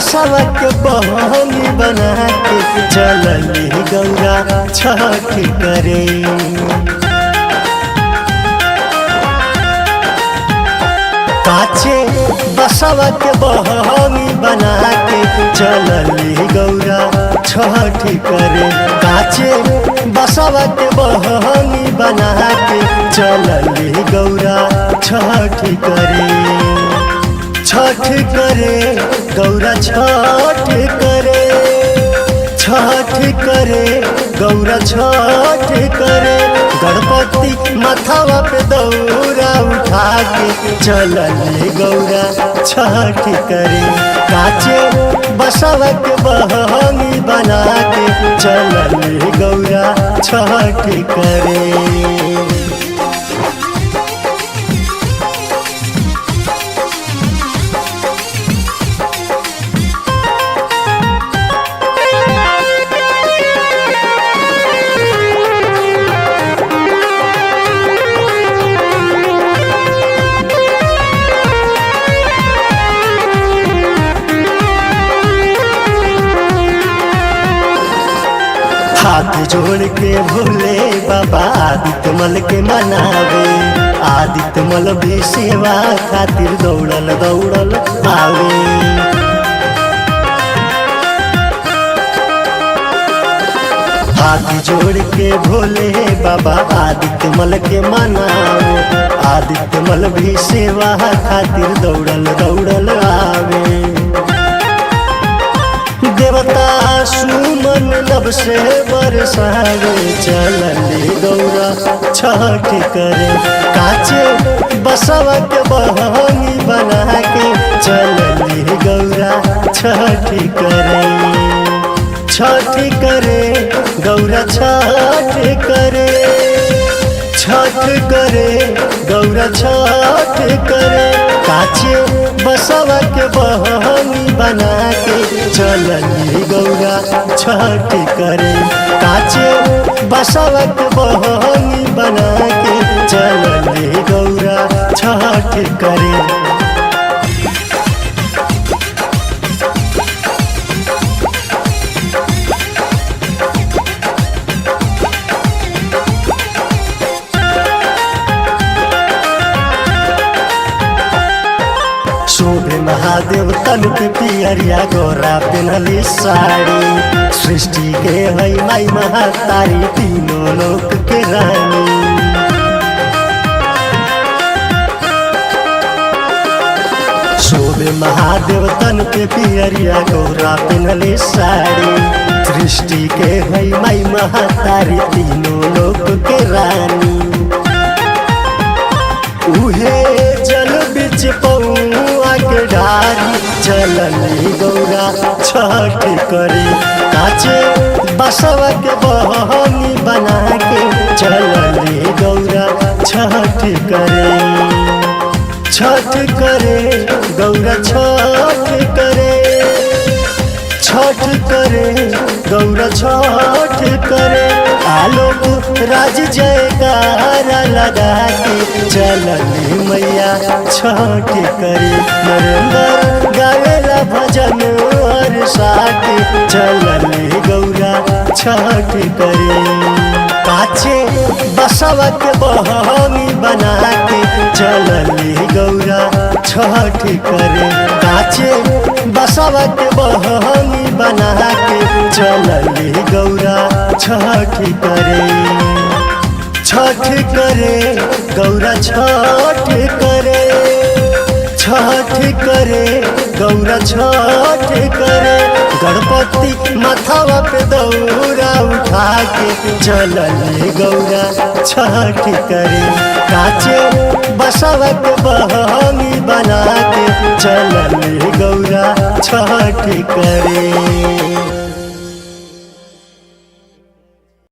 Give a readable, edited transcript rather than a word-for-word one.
बसवा के बहानी बना के चलली गौरा छठ करे। काचे बसवा के बहानी बना के चलली गौरा छठ करे। काचे बसवा के बहानी बना के चलली गौरा छठ करे। छठ करे गौरा छठ करे, छठ करे गौरा छठ करे। गणपति माथावा पे दौरा उठा के चलली गौरा छठ करे। काचे बसवा के बहानी बना के चलली गौरा छठ करे। हाथ जोड़ के भोले बाबा आदित्य मल के मनावे। आदित्य मल भी सेवा खातिर दौड़ल दौड़ल आवे। हाथ जोड़ के भोले बाबा आदित्य मल के मनावे। आदित्य मल भी सेवा खातिर दौड़ल दौड़ल आवे। देवता सुमन लब से बरसावे चलली गौरा छठ करे। काचे बसवा के बहानी बना के चलली गौरा छठ करे। छठ करे गौरा छठ करे, छठ करे गौरा छठ करे। काचे बसवा के बहानी बना के चलली गौरा छठ करे। काचे बसवा के बहानी बना के चलली गौरा छठ करे। शोभे महादेव तन पे पियरिया गोरा पेनली साड़ी। सृष्टि के हई माई महातारी तीनों लोक के रानी। शोभे महादेव तन पे पियरिया गोरा पेनली साड़ी। सृष्टि के हई माई महातारी तीनों लोक के रानी। उहे जल बिच पौआ के डारी चलली गौरा छठ करे। काचे बसवा के बहानी बना के चलली गौरा छठ करे। छठ करे गौरा छठ करे, छठ करे गौरा छठ करे। आलोक राज जयकारा लगा के चलली मैया छठ करे। नरेंद्र गावेला भजन और साथ चलली गौरा छठ करे। काचे बसवा के बहानी बना के चलली गौरा छठ करे। काचे बसवा के बहानी बना के चलली गौरा छठ करे। छठ करे गौरा छठ करे, छठ करे गौरा छठ करे। गणपति माथावा पे दौरा उठा के चलली गौरा छठ करे। काचे बसवा के बहानी बना के चलली गौरा छठ करे।